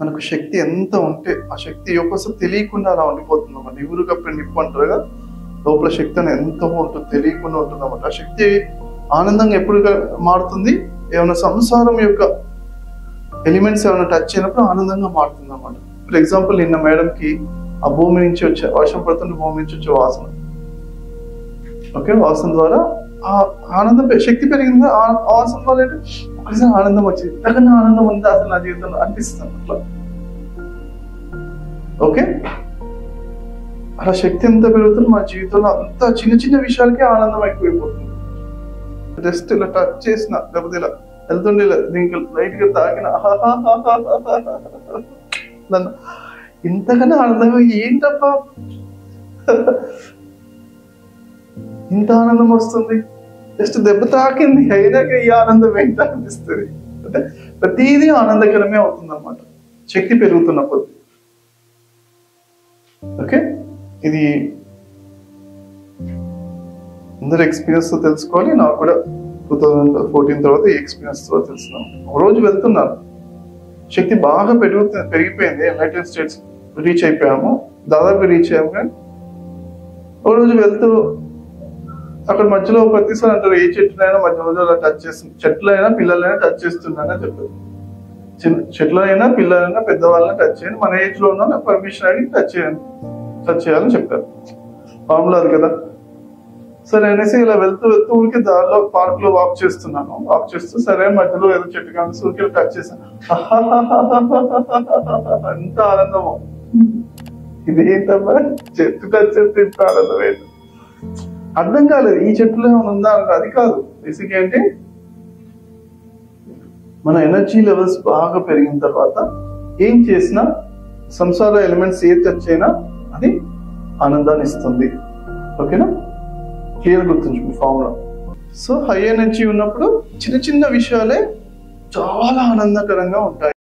మనకు శక్తి ఎంత ఉంటే ఆ శక్తి ఒక్కోసారి తెలియకుండా అలా ఉండిపోతుంది అన్నమాట. ఇవురు కప్పిన నిప్పు అంటారుగా, లోపల శక్తి అని ఎంత ఉంటుంది తెలియకుండా ఉంటుంది అన్నమాట. ఆ శక్తి ఆనందంగా ఎప్పుడు మారుతుంది, ఏమైనా సంసారం యొక్క ఎలిమెంట్స్ ఏమైనా టచ్ అయినప్పుడు ఆనందంగా మారుతుంది అన్నమాట. ఫర్ ఎగ్జాంపుల్ నిన్న మేడంకి ఆ భూమి నుంచి వచ్చే, వర్షం పడుతున్న భూమి నుంచి వచ్చే వాసన, ఓకే, వాసన ద్వారా ఆ ఆనందం శక్తి పెరిగింది. ఆ వాసన వల్ల ఒకసారి ఆనందం వచ్చింది, ఇంతకన్నా ఆనందం ఉందా అసలు నా జీవితంలో అనిపిస్తుంది అట్లా. ఓకే, అలా శక్తి ఎంత పెరుగుతుంది మన జీవితంలో, అంత చిన్న చిన్న విషయాలకే ఆనందం ఎక్కువైపోతుంది. జస్ట్ ఇలా టచ్ చేసిన, లేకపోతే ఇలా వెళ్తుండే దీనికి లైట్ గా తాగిన ఇంతకన్నా ఆనందంగా ఏంటప్పా, ఇంత ఆనందం వస్తుంది, జస్ట్ దెబ్బ తాకింది అయినాక ఈ ఆనందం ఏంటో అనిపిస్తుంది. అంటే ప్రతిదీ ఆనందకరమే అవుతుంది అన్నమాట శక్తి పెరుగుతున్నప్పుడు. ఓకే, ఇది అందరు ఎక్స్పీరియన్స్ తో తెలుసుకోవాలి. నాకు కూడా 2014 తర్వాత ఈ ఎక్స్పీరియన్స్ తో తెలుసుకున్నాను. ఒక రోజు వెళ్తున్నాను, శక్తి బాగా పెరిగిపోయింది, యునైటెడ్ స్టేట్స్ రీచ్ అయిపోయాము, దాదాపు రీచ్ అయ్యాము. కానీ ఒక రోజు వెళ్తూ అక్కడ మధ్యలో ప్రతిసారి అంటారు, ఏ చెట్టునైనా మధ్యలో అలా టచ్ చేస్తుంది, చెట్లైనా పిల్లలైనా టచ్ చేస్తున్నానని చెప్పారు. చెట్లైనా పిల్లలైనా పెద్దవాళ్ళని టచ్ చేయండి, మన ఏజ్ లో ఉన్న పర్మిషన్ అడిగి టచ్ చేయాలని చెప్పారు. ఫార్ములా అది కదా. సరే అనేసి ఇలా వెళ్తూ ఊరికి దారిలో పార్క్ లో వాక్ చేస్తూ సరే మధ్యలో ఏదో చెట్టు కానీ ఊరికి టచ్ చేశాను. ఎంత ఆనందమో, ఇదేంటమ్మా చెట్టు టచ్ చేస్తే ఇంత ఆనందం ఏంటి అర్థం కాలేదు. ఈ చెట్టులో ఏమైనా ఉందా అది కాదు. బేసిక్ ఏంటి, మన ఎనర్జీ లెవెల్స్ బాగా పెరిగిన తర్వాత ఏం చేసినా సంసార ఎలిమెంట్స్ ఏ టచ్ అయినా అది ఆనందాన్ని ఇస్తుంది. ఓకేనా, క్లియర్ గుర్తుంచు ఫార్ములా. సో హై ఎనర్జీ ఉన్నప్పుడు చిన్న చిన్న విషయాలే చాలా ఆనందకరంగా ఉంటాయి.